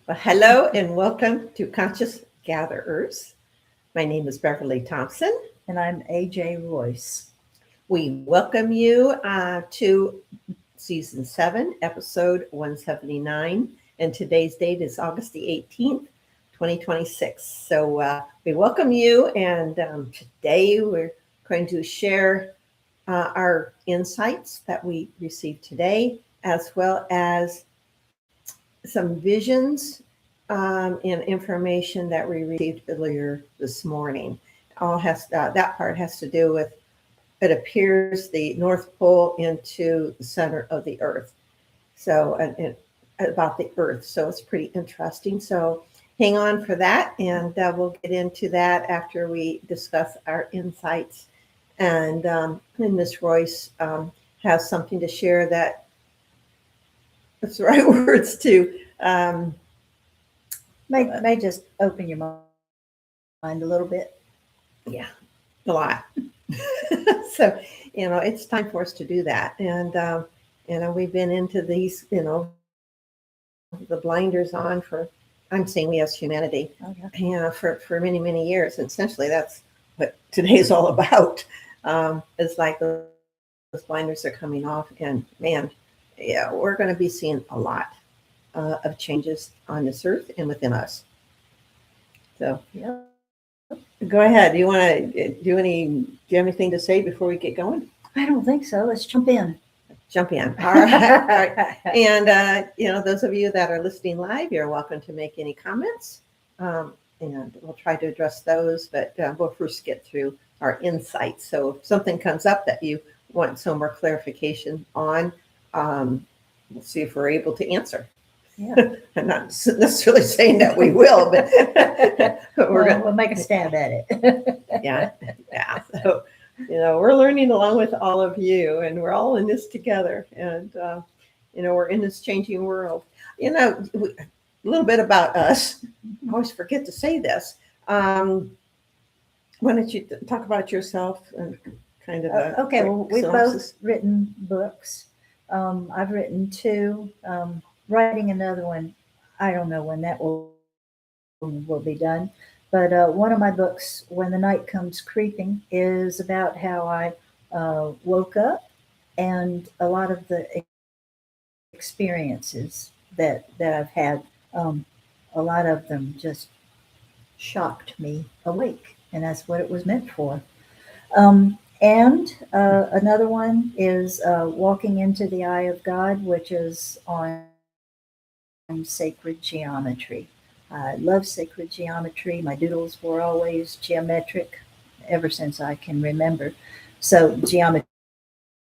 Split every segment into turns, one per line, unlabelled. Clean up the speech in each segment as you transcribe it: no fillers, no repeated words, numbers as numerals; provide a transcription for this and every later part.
Well, hello and welcome to Conscious Gatherers. My name is Beverly Thompson.
And I'm AJ Royce.
We welcome you to Season 7, Episode 179. And today's date is August the 18th, 2026. So we welcome you. And today we're going to share our insights that we received today, as well as some visions and information that we received earlier this morning. That part has to do with, it appears, the North Pole into the center of the Earth. So and about the Earth. So it's pretty interesting. So hang on for that, and we'll get into that after we discuss our insights. And Miss Royce has something to share that's the right words to.
May just open your mind a little bit.
Yeah, a lot. So, it's time for us to do that. And, we've been into these, the blinders on for, I'm saying we as humanity, for many, many years. And essentially that's what today's all about. It's like those blinders are coming off, and man, yeah, we're going to be seeing a lot of changes on this earth and within us. So,
yeah.
Go ahead. Do you want to do you have anything to say before we get going?
I don't think so. Let's jump in.
Jump in. All right. All right. And, those of you that are listening live, you're welcome to make any comments. And we'll try to address those, but we'll first get through our insights. So if something comes up that you want some more clarification on, we'll see if we're able to answer.
Yeah.
I'm not necessarily saying that we will, but
we'll make a stab at it.
Yeah. So, we're learning along with all of you, and we're all in this together. And, we're in this changing world. A little bit about us. I always forget to say this. Why don't you talk about yourself and kind of
okay, well, we've both written books. I've written 2. Writing another one, I don't know when that will be done. But one of my books, When the Night Comes Creeping, is about how I woke up, and a lot of the experiences that I've had, a lot of them just shocked me awake, and that's what it was meant for. And another one is Walking into the Eye of God, which is on sacred geometry. I love sacred geometry. My doodles were always geometric ever since I can remember. So geometry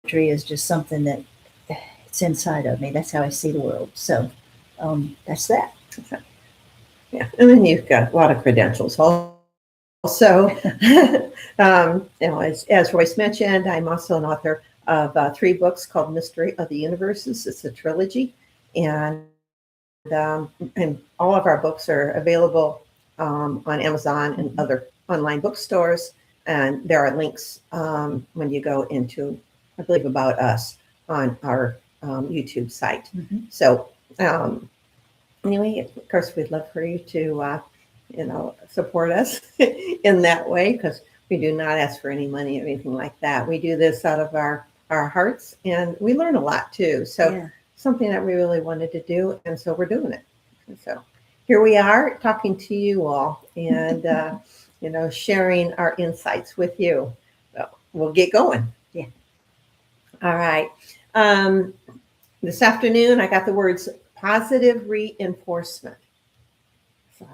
is just something that it's inside of me. That's how I see the world. So that's that.
Yeah, and then you've got a lot of credentials. Also, as Royce mentioned, I'm also an author of 3 books called Mystery of the Universes. It's a trilogy, and all of our books are available on Amazon and other online bookstores. And there are links when you go into, I believe, About Us on our YouTube site.
Mm-hmm.
So anyway, of course, we'd love for you to, support us in that way, because we do not ask for any money or anything like that. We do this out of our hearts, and we learn a lot too. So. Yeah. Something that we really wanted to do, and so we're doing it. And so here we are talking to you all, and sharing our insights with you. So we'll get going.
Yeah.
All right. This afternoon I got the words positive reinforcement. So,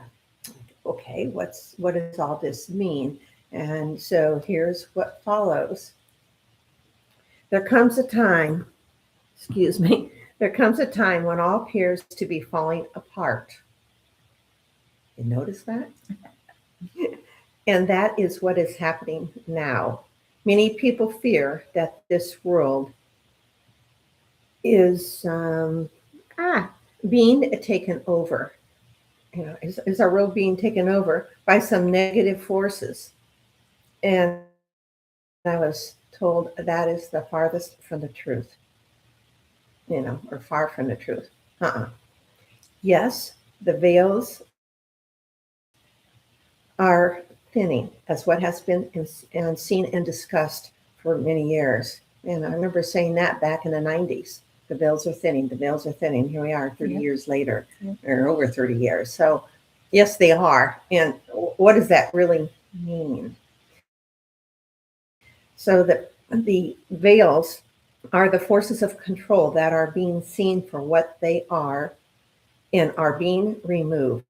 okay, what does all this mean? And so here's what follows. There comes a time when all appears to be falling apart. You notice that? And that is what is happening now. Many people fear that this world is being taken over. Is our world being taken over by some negative forces? And I was told that is the farthest from the truth. Or far from the truth. Yes, The veils are thinning, as what has been seen and discussed for many years. And I remember saying that back in the 90s. The veils are thinning, the veils are thinning. Here we are 30 years later, or over 30 years. So, yes, they are. And what does that really mean? So, the veils are the forces of control that are being seen for what they are and are being removed.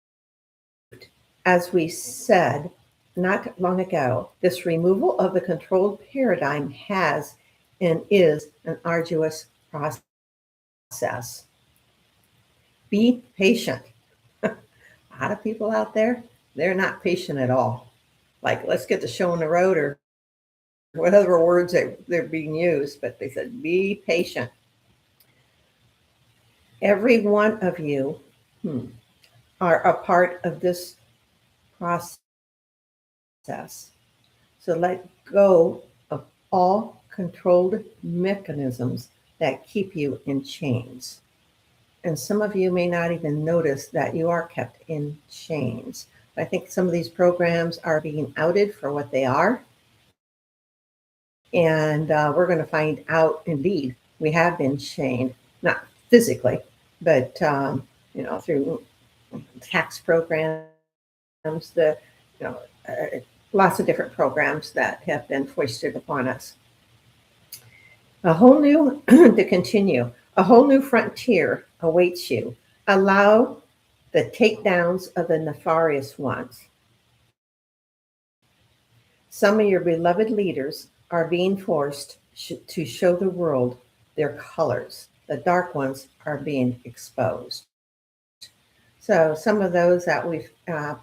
As we said not long ago, this removal of the controlled paradigm has and is an arduous process. Be patient. A lot of people out there, they're not patient at all. Like, let's get the show on the road, or whatever words they're being used, but they said, be patient. Every one of you are a part of this process. So let go of all controlled mechanisms that keep you in chains. And some of you may not even notice that you are kept in chains. I think some of these programs are being outed for what they are. And we're going to find out, indeed, we have been chained, not physically, but, through tax programs, lots of different programs that have been foisted upon us. A whole new, to continue, a whole new frontier awaits you. Allow the takedowns of the nefarious ones. Some of your beloved leaders are being forced to show the world their colors. The dark ones are being exposed. So some of those that we've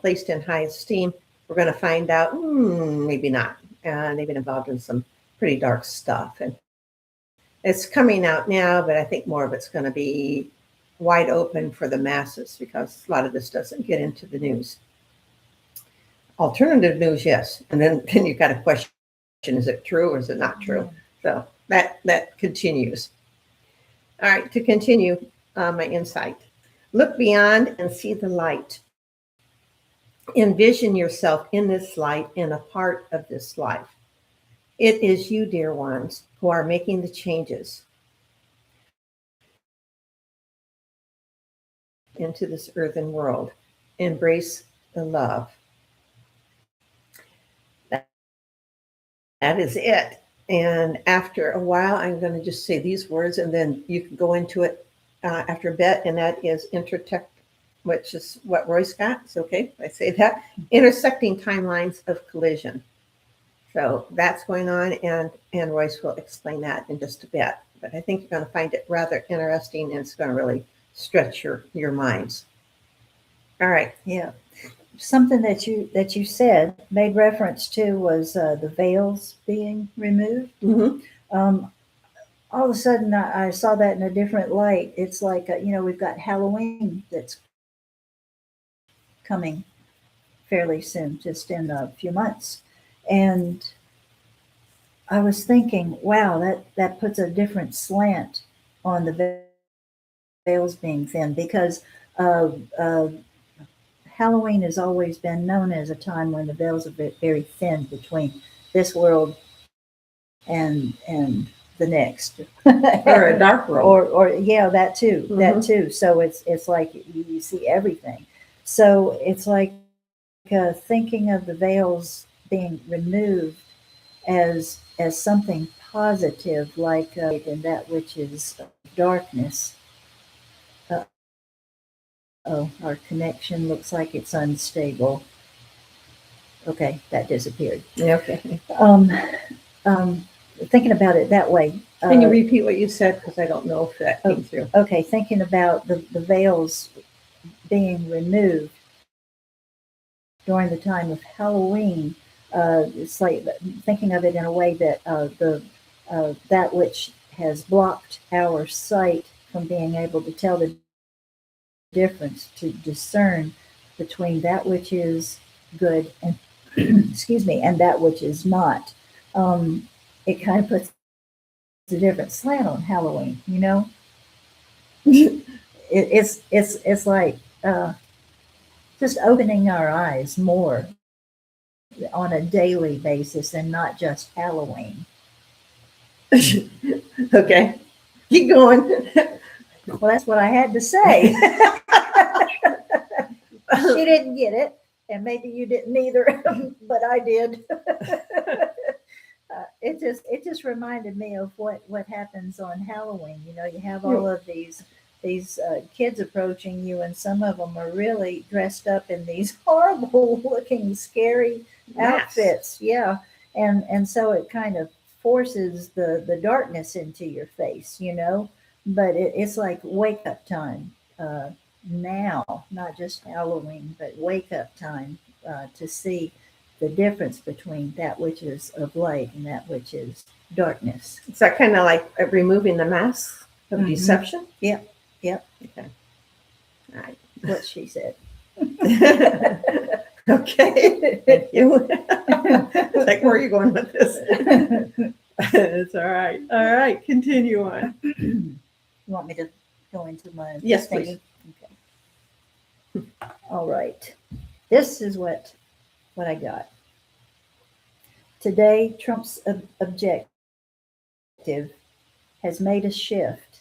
placed in high esteem, we're going to find out, maybe not. They've been involved in some pretty dark stuff. And it's coming out now, but I think more of it's going to be wide open for the masses because a lot of this doesn't get into the news. Alternative news, yes. And then you've got a question, is it true or is it not true? So that continues. All right, to continue my insight. Look beyond and see the light. Envision yourself in this light and a part of this life. It is you, dear ones, who are making the changes into this earthen world. Embrace the love. That is it. And after a while, I'm going to just say these words, and then you can go into it after a bit, and that is which is what Royce got. It's okay if I say that. Intersecting timelines of collision. So that's going on, and Royce will explain that in just a bit. But I think you're going to find it rather interesting, and it's going to really stretch your minds. All right.
Yeah. Something that you said made reference to was the veils being removed.
Mm-hmm.
All of a sudden, I saw that in a different light. It's like we've got Halloween that's coming fairly soon, just in a few months, and I was thinking, wow, that puts a different slant on the veils being thin because Halloween has always been known as a time when the veils are very thin between this world and the next,
or a dark world,
or yeah, that too,
mm-hmm.
that too. So it's like you see everything. So it's like thinking of the veils being removed as something positive, like in that which is darkness. Oh, our connection looks like it's unstable. Okay, that disappeared.
Okay.
Thinking about it that way.
Can you repeat what you said? Because I don't know if that came through.
Okay, thinking about the veils being removed during the time of Halloween, it's like thinking of it in a way that that which has blocked our sight from being able to tell the difference, to discern between that which is good and excuse me, and that which is not. It kind of puts a different slant on Halloween, it's like just opening our eyes more on a daily basis and not just Halloween.
Okay, keep going.
Well, that's what I had to say. She didn't get it, and maybe you didn't either, but I did. It just reminded me of what happens on Halloween. You know, you have all of these kids approaching you, and some of them are really dressed up in these horrible looking, scary outfits. Yeah, and so it kind of forces the darkness into your face. You know, but it's like wake up time. Now, not just Halloween, but wake up time to see the difference between that which is of light and that which is darkness.
Is that kind of like removing the mask of
Mhm.
deception?
Yep.
Okay. All right.
What she said.
Okay. Thank you. It's like, where are you going with this? It's all right. All right. Continue on.
You want me to go into my
Yes,
thingy?
please.
Okay. All right. This is what I got. Today, Trump's objective has made a shift.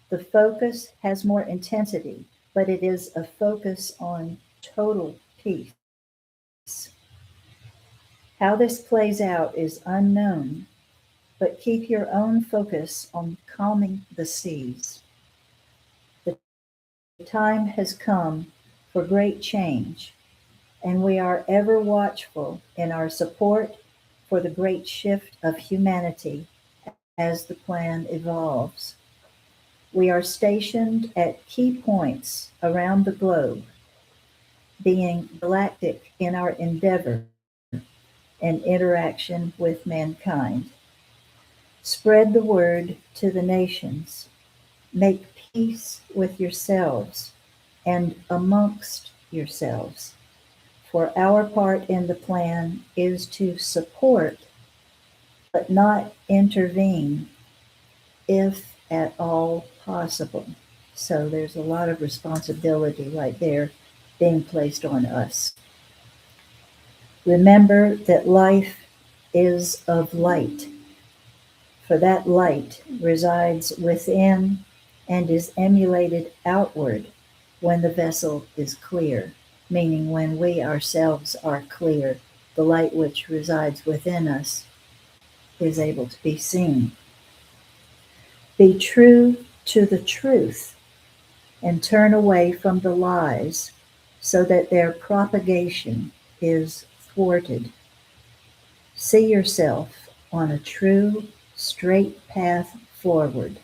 The focus has more intensity, but it is a focus on total peace. How this plays out is unknown, but keep your own focus on calming the seas. The time has come for great change, and we are ever watchful in our support for the great shift of humanity as the plan evolves. We are stationed at key points around the globe, being galactic in our endeavor and interaction with mankind. Spread the word to the nations. Make peace with yourselves and amongst yourselves. For our part in the plan is to support, but not intervene if at all possible. So there's a lot of responsibility right there being placed on us. Remember that life is of light, for that light resides within and is emulated outward when the vessel is clear, meaning when we ourselves are clear, the light which resides within us is able to be seen. Be true to the truth and turn away from the lies so that their propagation is thwarted. See yourself on a true, straight path forward,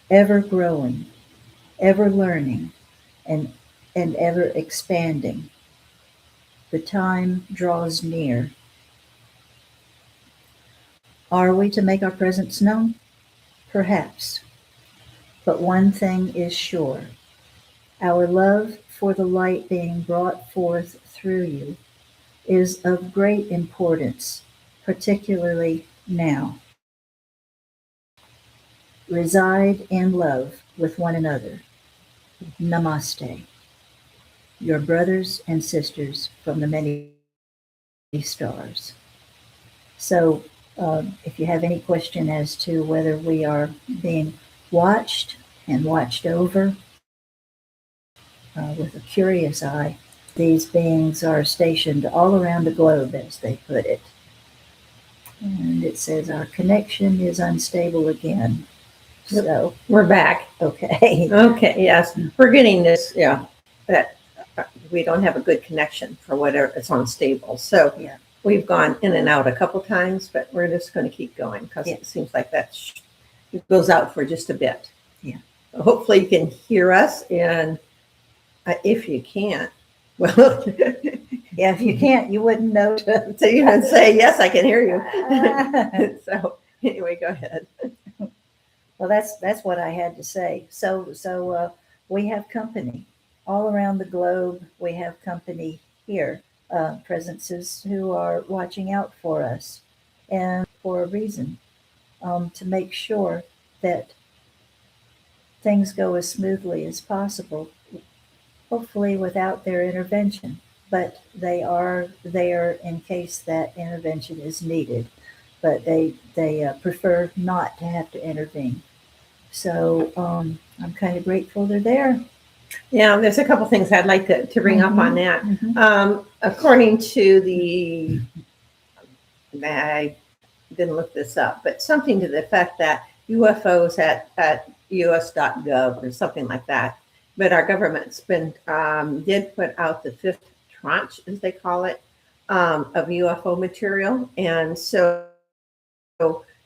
ever growing, ever learning, and, and ever expanding. The time draws near. Are we to make our presence known? Perhaps. But one thing is sure. Our love for the light being brought forth through you is of great importance, particularly now. Reside in love with one another. Namaste. Your brothers and sisters from the many stars. So, if you have any question as to whether we are being watched and watched over with a curious eye, these beings are stationed all around the globe, as they put it. And it says our connection is unstable again. So
We're back.
okay.
Okay, yes. We're getting this, yeah, that we don't have a good connection for whatever, it's unstable. So
Yeah.
we've gone in and out a couple times, but we're just going to keep going because
Yeah.
it seems like it goes out for just a bit.
Yeah.
Hopefully you can hear us, and if you can't, well,
Yeah, if you can't, you wouldn't know to.
so you can say, yes, I can hear you. So anyway, go ahead.
Well, that's what I had to say. So we have company all around the globe. We have company here, presences who are watching out for us, and for a reason, to make sure that things go as smoothly as possible hopefully without their intervention. But they are there in case that intervention is needed. But they prefer not to have to intervene. So I'm kind of grateful they're there.
Yeah, there's a couple things I'd like to bring up on that. According to I didn't look this up, but something to the effect that UFOs at us.gov or something like that. But our government's did put out the fifth tranche, as they call it, of UFO material. And so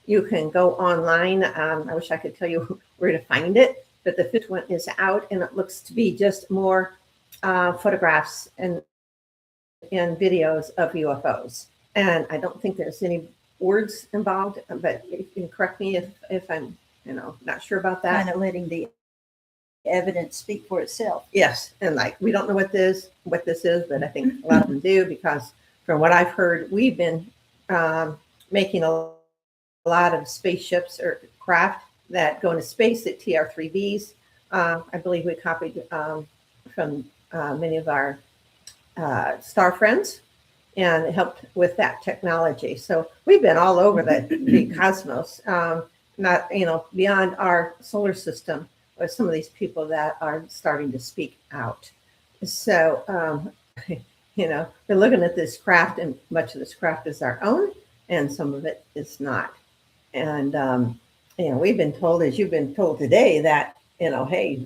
you can go online. I wish I could tell you where to find it, but the fifth one is out, and it looks to be just more photographs and videos of UFOs. And I don't think there's any words involved, but you can correct me if I'm not sure about that.
Kind of letting the evidence speak for itself.
Yes, and like we don't know what this is, but I think a lot of them do, because from what I've heard, we've been making a lot of spaceships or craft that go into space at TR-3Bs. I believe we copied from many of our star friends and helped with that technology. So we've been all over the cosmos, not beyond our solar system, with some of these people that are starting to speak out. So they're looking at this craft, and much of this craft is our own, and some of it is not. And we've been told, as you've been told today, that hey,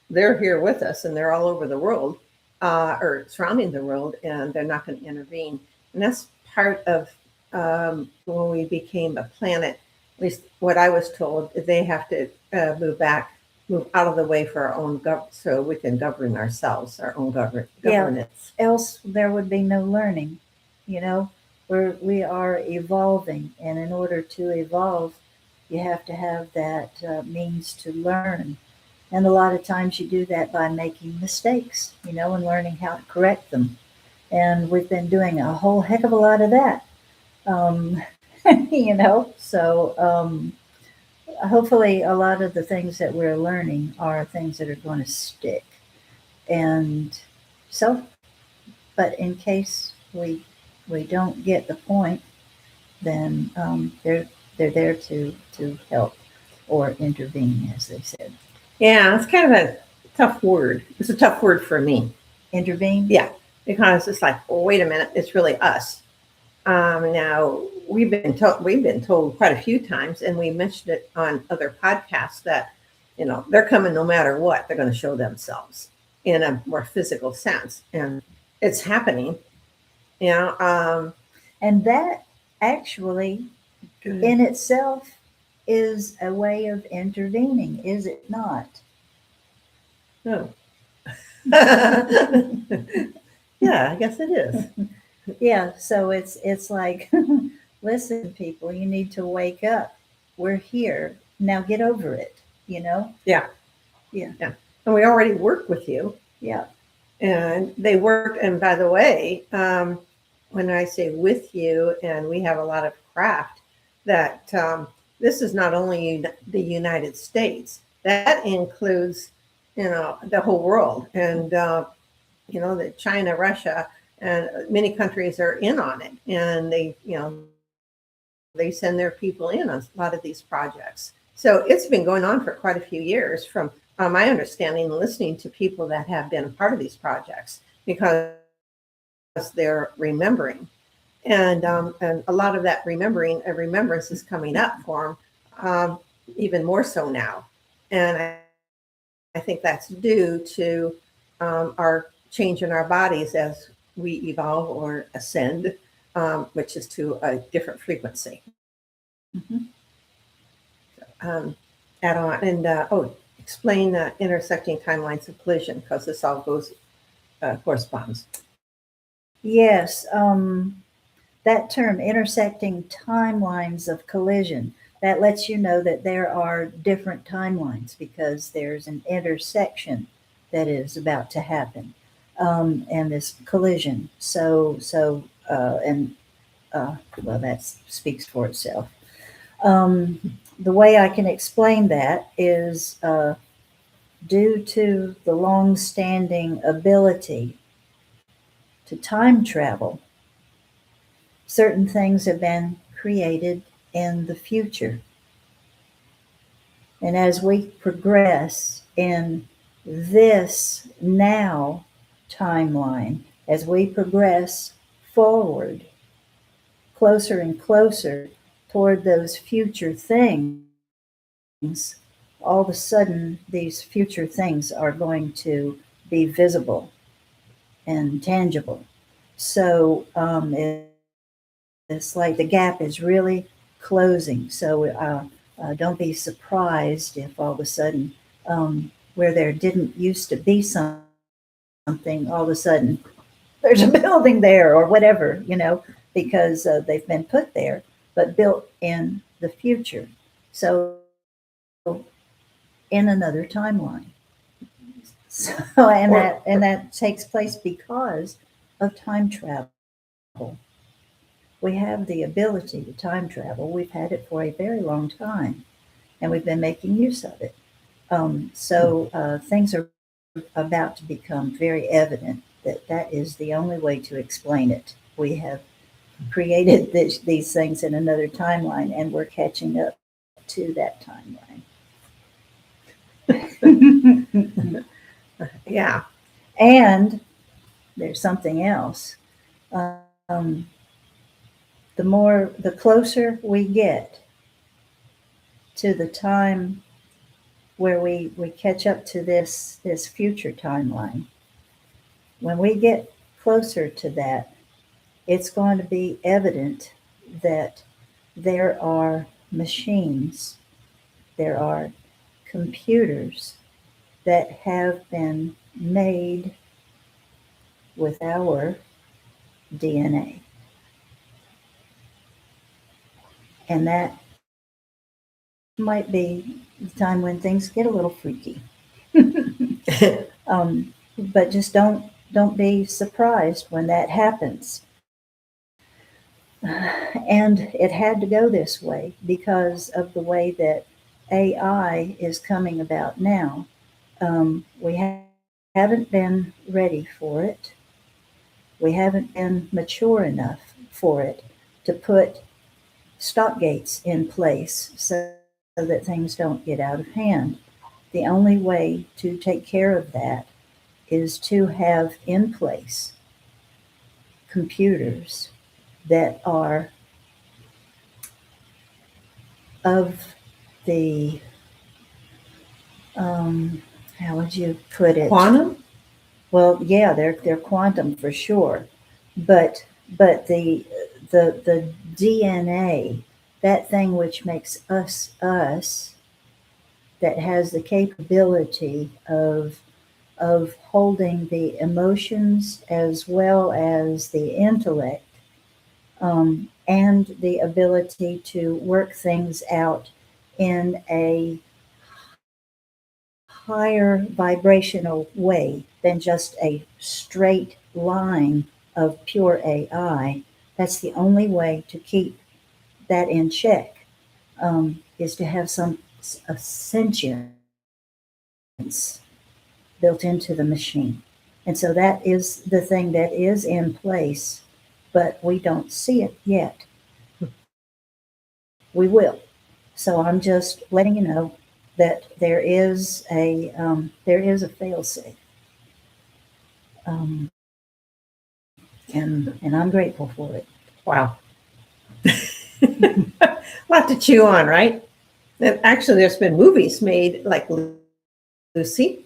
they're here with us, and they're all over the world, or surrounding the world, and they're not going to intervene. And that's part of when we became a planet. At least what I was told, they have to move out of the way for our own so we can govern ourselves, our own governance.
Yeah, else there would be no learning. We are evolving, and in order to evolve, you have to have that means to learn. And a lot of times you do that by making mistakes, and learning how to correct them. And we've been doing a whole heck of a lot of that. So hopefully a lot of the things that we're learning are things that are going to stick. And so, but in case we don't get the point, then they're there to help or intervene, as they said.
Yeah, it's kind of a tough word. It's a tough word for me.
Intervene?
Yeah, because it's like, well, wait a minute, it's really us. Now we've been told quite a few times, and we mentioned it on other podcasts, that they're coming no matter what. They're going to show themselves in a more physical sense, and it's happening.
And that actually, in itself, is a way of intervening, is it not?
No. Yeah, I guess it is.
Yeah, so it's like, listen, people, you need to wake up. We're here. Now get over it,
Yeah.
Yeah.
And we already work with you.
Yeah.
And they work, and by the way, when I say with you, and we have a lot of craft, that this is not only the United States, that includes, the whole world. And, that China, Russia, and many countries are in on it. And they send their people in on a lot of these projects. So it's been going on for quite a few years, from my understanding, listening to people that have been a part of these projects, because they're remembering. And a lot of that remembrance is coming up for them, even more so now. And I think that's due to our change in our bodies as we evolve or ascend, which is to a different frequency.
Mm-hmm.
Add on and explain intersecting timelines of collision, because this all corresponds.
Yes, that term, intersecting timelines of collision, that lets you know that there are different timelines, because there's an intersection that is about to happen, and this collision. Well, that speaks for itself. The way I can explain that is due to the long-standing ability to time travel, certain things have been created in the future. And as we progress in this now timeline, as we progress forward, closer and closer toward those future things, all of a sudden these future things are going to be visible and tangible. So it's like the gap is really closing. So don't be surprised if all of a sudden, where there didn't used to be something, all of a sudden there's a building there or whatever, because they've been put there, but built in the future. So in another timeline. So, and that takes place because of time travel. We have the ability to time travel. We've had it for a very long time, and we've been making use of it. So things are about to become very evident that is the only way to explain it. We have created these things in another timeline, and we're catching up to that timeline.
Yeah.
And there's something else. The closer we get to the time where we catch up to this future timeline, when we get closer to that, it's going to be evident that there are machines, there are computers that have been made with our DNA. And that might be the time when things get a little freaky. But just don't be surprised when that happens. And it had to go this way because of the way that AI is coming about now. We haven't been ready for it. We haven't been mature enough for it to put stop gates in place so that things don't get out of hand. The only way to take care of that is to have in place computers that are of the, how would you put it?
Quantum?
Well, yeah, they're quantum for sure, but the DNA, that thing which makes us us, that has the capability of holding the emotions as well as the intellect, and the ability to work things out in a higher vibrational way than just a straight line of pure AI. That's the only way to keep that in check, is to have a sentience built into the machine. And so that is the thing that is in place, but we don't see it yet. We will. So I'm just letting you know that there is a fail-safe, and I'm grateful for it.
Wow. A lot to chew on, right? And actually, there's been movies made like Lucy,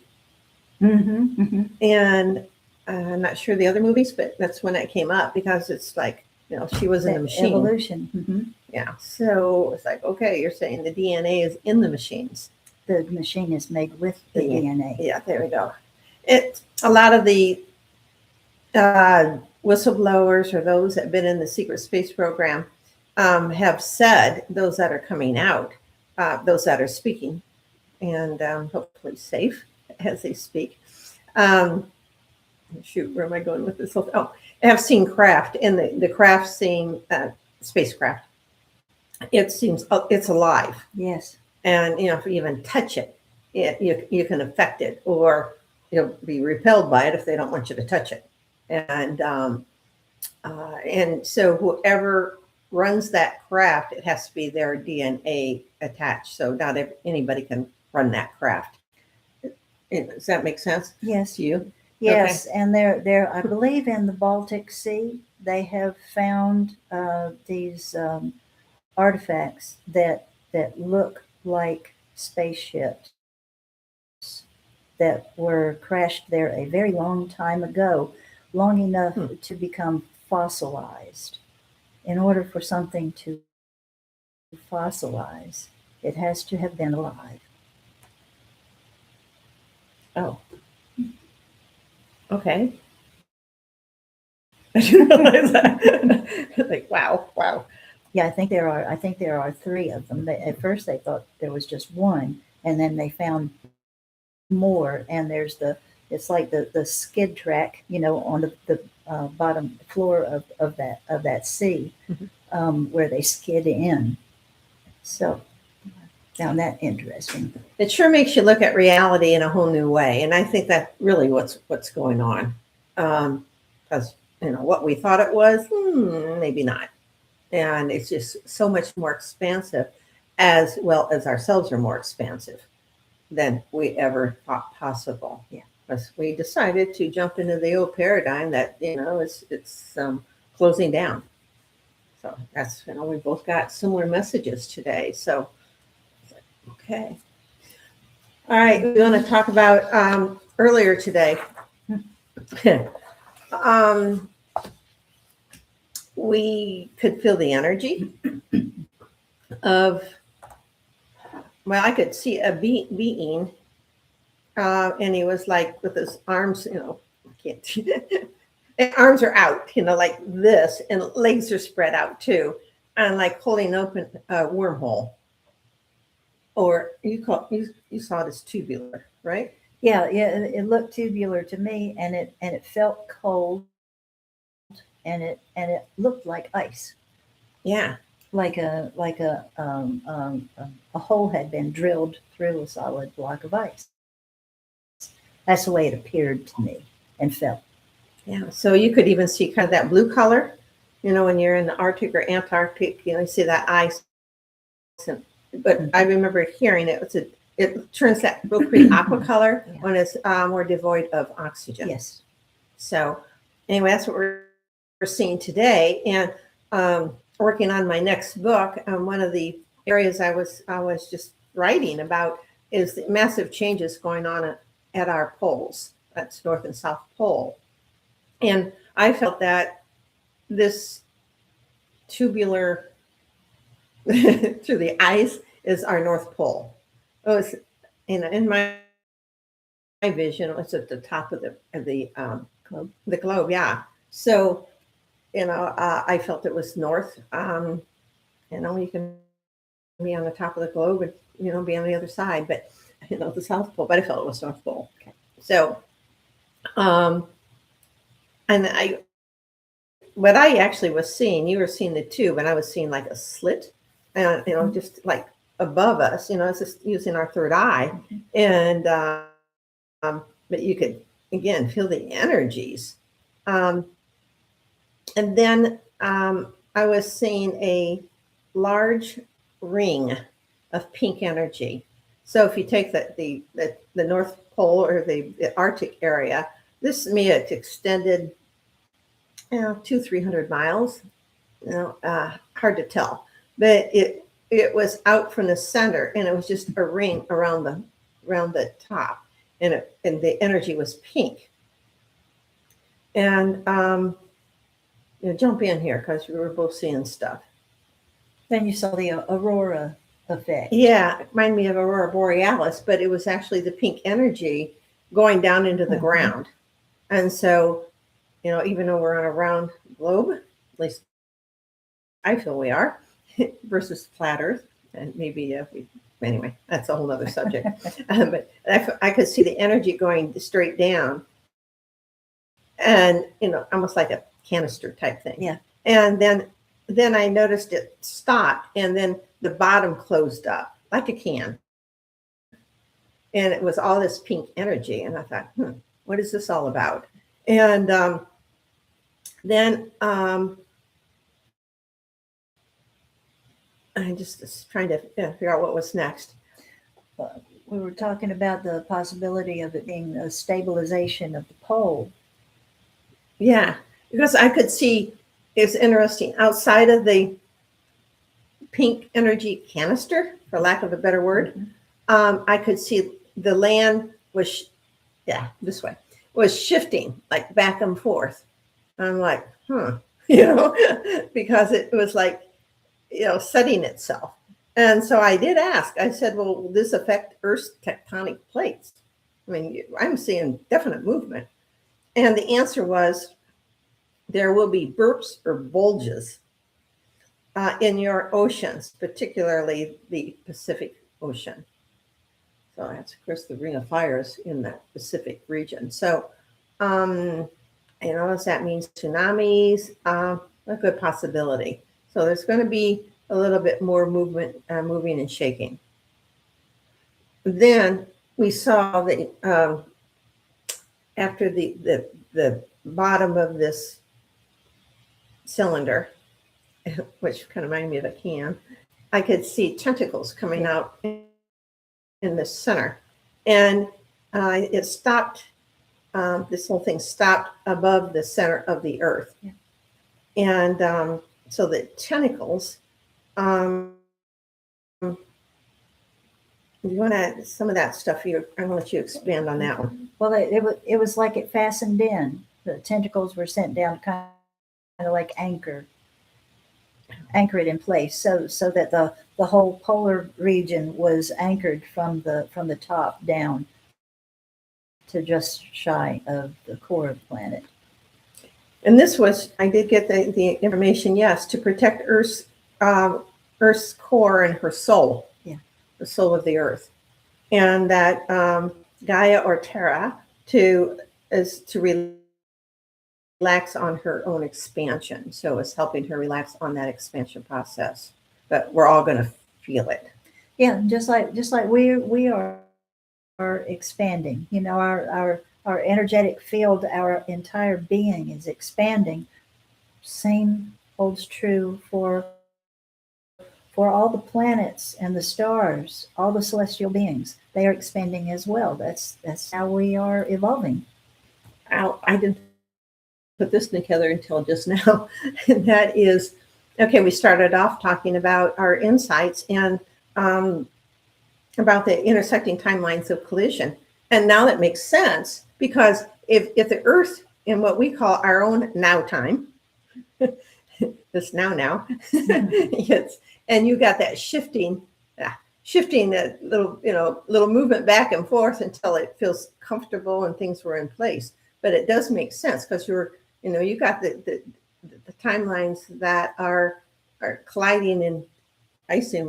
and I'm not sure the other movies, but that's when it came up because it's like, she was in the machine.
Evolution.
Yeah. So it's like, okay, you're saying the DNA is in the machines.
The machine is made with the DNA.
Yeah, there we go. A lot of the whistleblowers or those that have been in the secret space program have said, those that are coming out, those that are speaking, and hopefully safe as they speak. Shoot, where am I going with this? Oh, I have seen craft, and the craft seeing spacecraft. It seems it's alive.
Yes.
And if you even touch it, you can affect it, or you'll be repelled by it if they don't want you to touch it. And so whoever runs that craft, it has to be their DNA attached. So not anybody can run that craft. Does that make sense
Yes.
to you?
Yes, and there, I believe in the Baltic Sea, they have found these artifacts that look like spaceships that were crashed there a very long time ago, long enough to become fossilized. In order for something to fossilize, it has to have been alive.
Oh, okay. I didn't realize that. Like, wow.
Yeah, I think there are three of them. At first they thought there was just one, and then they found more. And it's like the skid track, on the bottom floor of that sea, where they skid in. So I found that interesting.
It sure makes you look at reality in a whole new way, and I think that's really what's going on. Because what we thought it was, maybe not, and it's just so much more expansive, as well as ourselves are more expansive than we ever thought possible.
Yeah.
Because we decided to jump into the old paradigm that it's closing down. So that's we both got similar messages today. So okay. All right, we want to talk about earlier today. We could feel the energy of, well, I could see a being, and he was like with his arms, I can't, arms are out, like this, and legs are spread out too, and like holding open a wormhole. Or you saw it as tubular, right?
Yeah, it looked tubular to me, and it felt cold, and it looked like ice.
Yeah,
like a hole had been drilled through a solid block of ice. That's the way it appeared to me and felt.
Yeah, so you could even see kind of that blue color, when you're in the Arctic or Antarctic, you see that ice. But I remember hearing it turns that real pretty aqua color when it's more devoid of oxygen.
Yes.
So anyway, that's what we're seeing today. And working on my next book, one of the areas I was just writing about is the massive changes going on at our poles. That's North and South Pole. And I felt that this tubular through the ice is our North Pole. It was, in my vision, it was at the top of the globe. The globe, yeah. So, I felt it was north. You can be on the top of the globe and be on the other side, but the South Pole. But I felt it was North Pole. Okay. So, and what I actually was seeing, you were seeing the tube, and I was seeing like a slit, and just like above us, it's just using our third eye, and but you could again feel the energies, and then I was seeing a large ring of pink energy. So if you take the North Pole or the Arctic area, this may have extended 200-300 miles, hard to tell, but it was out from the center, and it was just a ring around the top, and the energy was pink. And jump in here because we were both seeing stuff.
Then you saw the aurora effect.
Yeah, it reminded me of aurora borealis, but it was actually the pink energy going down into the ground. And so, even though we're on a round globe, at least I feel we are, versus flat Earth, and maybe anyway, that's a whole other subject. But I could see the energy going straight down, and almost like a canister type thing.
Yeah.
And then I noticed it stopped, and then the bottom closed up like a can. and it was all this pink energy. And I thought, what is this all about? And then I just was trying to figure out what was next.
We were talking about the possibility of it being a stabilization of the pole.
Yeah, because I could see, it's interesting, outside of the pink energy canister, for lack of a better word, I could see the land was, this way, was shifting like back and forth. I'm like, because it was like, setting itself. And so I did ask, I said, well, will this affect Earth's tectonic plates? I mean, I'm seeing definite movement. And the answer was, there will be burps or bulges in your oceans, particularly the Pacific Ocean. So that's, of course, the Ring of Fire is in that Pacific region. So, that means tsunamis, a good possibility. So there's going to be a little bit more movement, moving and shaking. Then we saw that after the bottom of this cylinder, which kind of reminded me of a can, I could see tentacles coming out in the center. And it stopped, this whole thing stopped above the center of the Earth. Yeah. And so the tentacles, you want to, some of that stuff, I'm going to let you expand on that one.
Well, it was like it fastened in. The tentacles were sent down kind of like anchor it in place, so that the whole polar region was anchored from the top down to just shy of the core of the planet.
And this was, I did get the information, yes, to protect Earth's core and her soul, the soul of the Earth, and that Gaia or Terra is to relax on her own expansion. So it's helping her relax on that expansion process. But we're all going to feel it.
Yeah, just like we are expanding. Our energetic field, our entire being is expanding. Same holds true for all the planets and the stars, all the celestial beings. They are expanding as well. That's how we are evolving.
I didn't put this together until just now. And that is, okay, we started off talking about our insights and about the intersecting timelines of collision. And now that makes sense, because if the Earth, in what we call our own now time, this now, and you got that shifting that little movement back and forth until it feels comfortable and things were in place. But it does make sense, because you got the timelines that are colliding, and I assume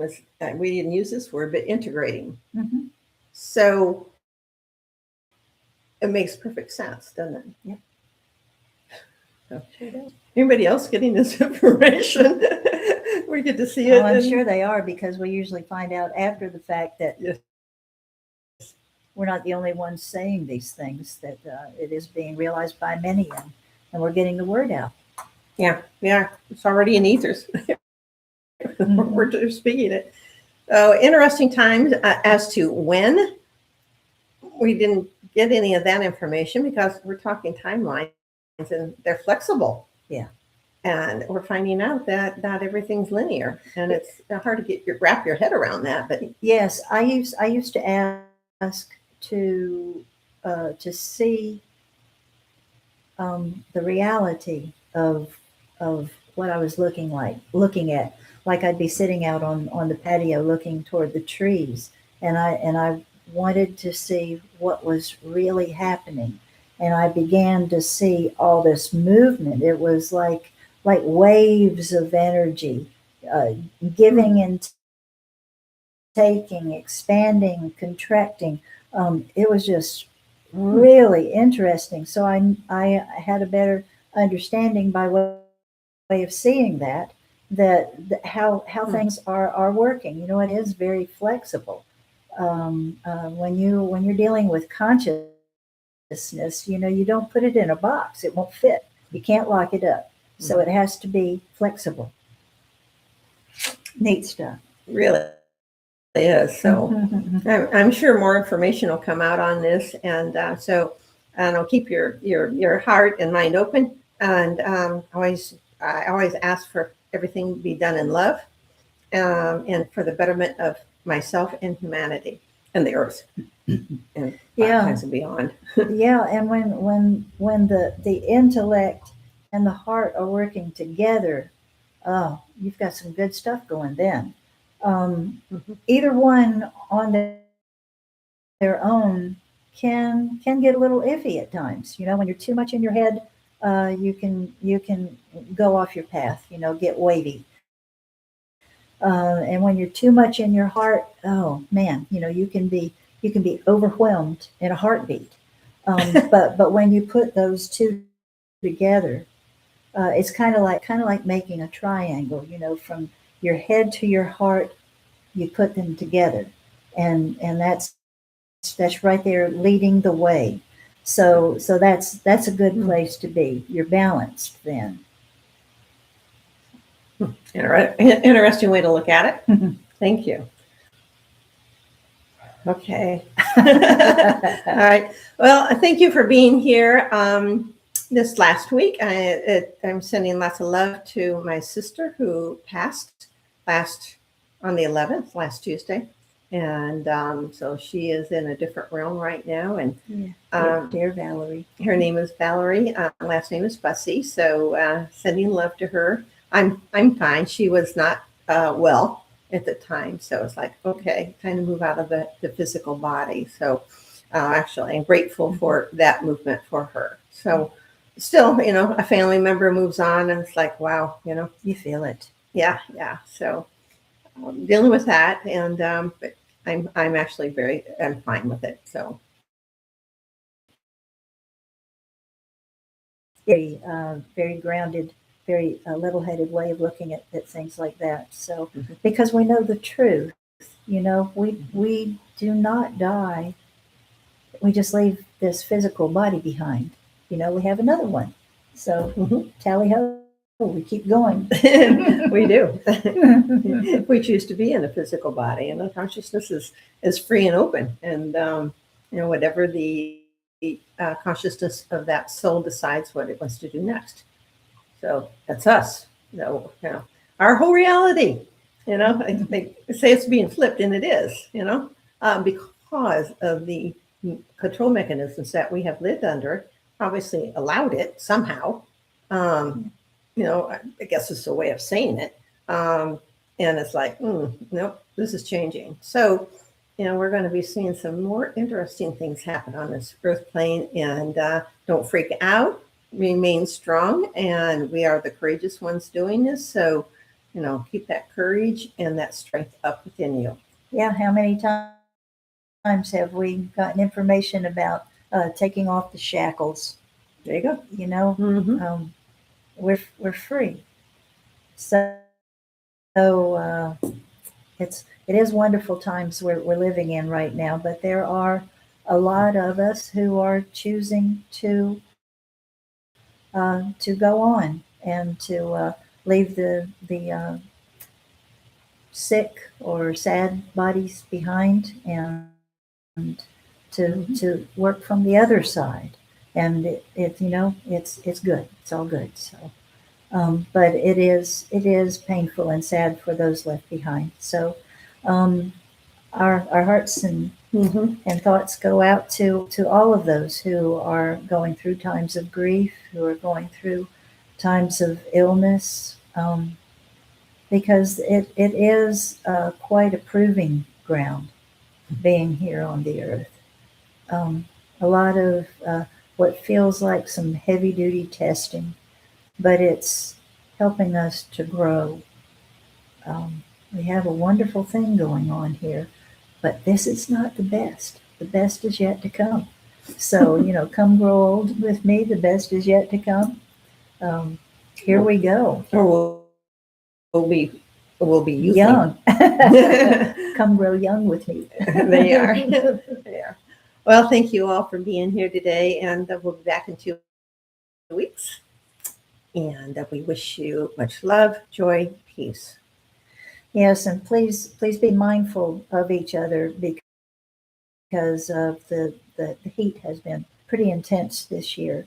we didn't use this word, but integrating.
Mm-hmm.
So it makes perfect sense, doesn't it?
Yeah.
So, anybody else getting this information? We get to see it.
I'm sure they are, because we usually find out after the fact that we're not the only ones saying these things, that it is being realized by many, and we're getting the word out.
Yeah, it's already in ethers. We're speaking it. So interesting times as to when. We didn't get any of that information, because we're talking timelines and they're flexible.
Yeah.
And we're finding out that not everything's linear, and it's hard to wrap your head around that. But
yes, I used to ask to see the reality of what I was looking at. Like I'd be sitting out on the patio looking toward the trees, and I wanted to see what was really happening. And I began to see all this movement. It was like waves of energy, giving and taking, expanding, contracting. It was just really interesting. So I had a better understanding by way of seeing that how things are working. It is very flexible. When you're dealing with consciousness, you don't put it in a box. It won't fit. You can't lock it up. So it has to be flexible. Neat stuff.
Really is. So I'm sure more information will come out on this, and so I don't know, keep your heart and mind open, and I always ask for everything to be done in love, and for the betterment of myself and humanity and the earth and
Yeah.
kinds and beyond.
Yeah, and when the intellect and the heart are working together, oh, you've got some good stuff going then. Either one on their own can get a little iffy at times. When you're too much in your head, you can go off your path. Get wavy. And when you're too much in your heart, oh man, you can be overwhelmed in a heartbeat. But when you put those two together, it's kind of like making a triangle. From your head to your heart, you put them together, and that's right there leading the way. So that's a good place to be. You're balanced then.
Interesting way to look at it. Thank you. Okay. All right. Well, thank you for being here. This last week, I'm sending lots of love to my sister who passed on the 11th, last Tuesday. And so she is in a different realm right now. And
Dear Valerie.
Her name is Valerie. Last name is Bussey. So sending love to her. I'm fine. She was not well at the time. So it's like, okay, kind of move out of the physical body. So actually, I'm grateful for that movement for her. So still, a family member moves on and it's like, wow,
You feel it.
Yeah. So dealing with that. And but I'm actually I'm fine with it. So.
Very grounded, very level-headed way of looking at things like that. So, because we know the truth, we do not die. We just leave this physical body behind. We have another one. So, tally ho, we keep going.
We do. We choose to be in a physical body, and the consciousness is free and open, and whatever the consciousness of that soul decides what it wants to do next. So that's us. Our whole reality. They say it's being flipped, and it is. Because of the control mechanisms that we have lived under, obviously allowed it somehow. I guess it's a way of saying it. And it's like, nope, this is changing. So, we're going to be seeing some more interesting things happen on this earth plane. And don't freak out, remain strong. And we are the courageous ones doing this. So, keep that courage and that strength up within you.
Yeah, how many times have we gotten information about taking off the shackles?
There you go.
We're free. So it is wonderful times we're living in right now, but there are a lot of us who are choosing to go on and to leave the sick or sad bodies behind and to work from the other side. And it's good. It's all good. So. But it is painful and sad for those left behind. So our hearts and thoughts go out to all of those who are going through times of grief, who are going through times of illness, because it is quite a proving ground being here on the earth. A lot of what feels like some heavy duty testing, but it's helping us to grow. We have a wonderful thing going on here, but this is not the best. The best is yet to come. So, come grow old with me. The best is yet to come. Here we go.
Or we'll be will be using.
Young. Come grow young with me.
They are. They are. Well, thank you all for being here today, and we'll be back in 2 weeks. And we wish you much love, joy, peace.
Yes, and please be mindful of each other because of the heat has been pretty intense this year.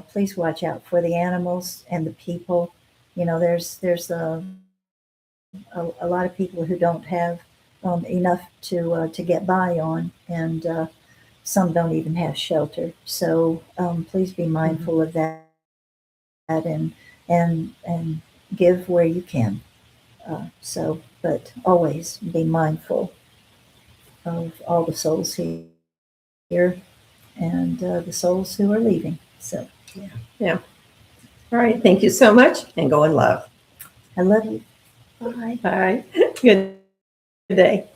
Please watch out for the animals and the people. You know, there's a lot of people who don't have enough to get by on, and some don't even have shelter. So please be mindful of that, and give where you can. But always be mindful of all the souls here and the souls who are leaving. So
Yeah. All right. Thank you so much, and go in love.
I love you. Bye.
Bye. Good day.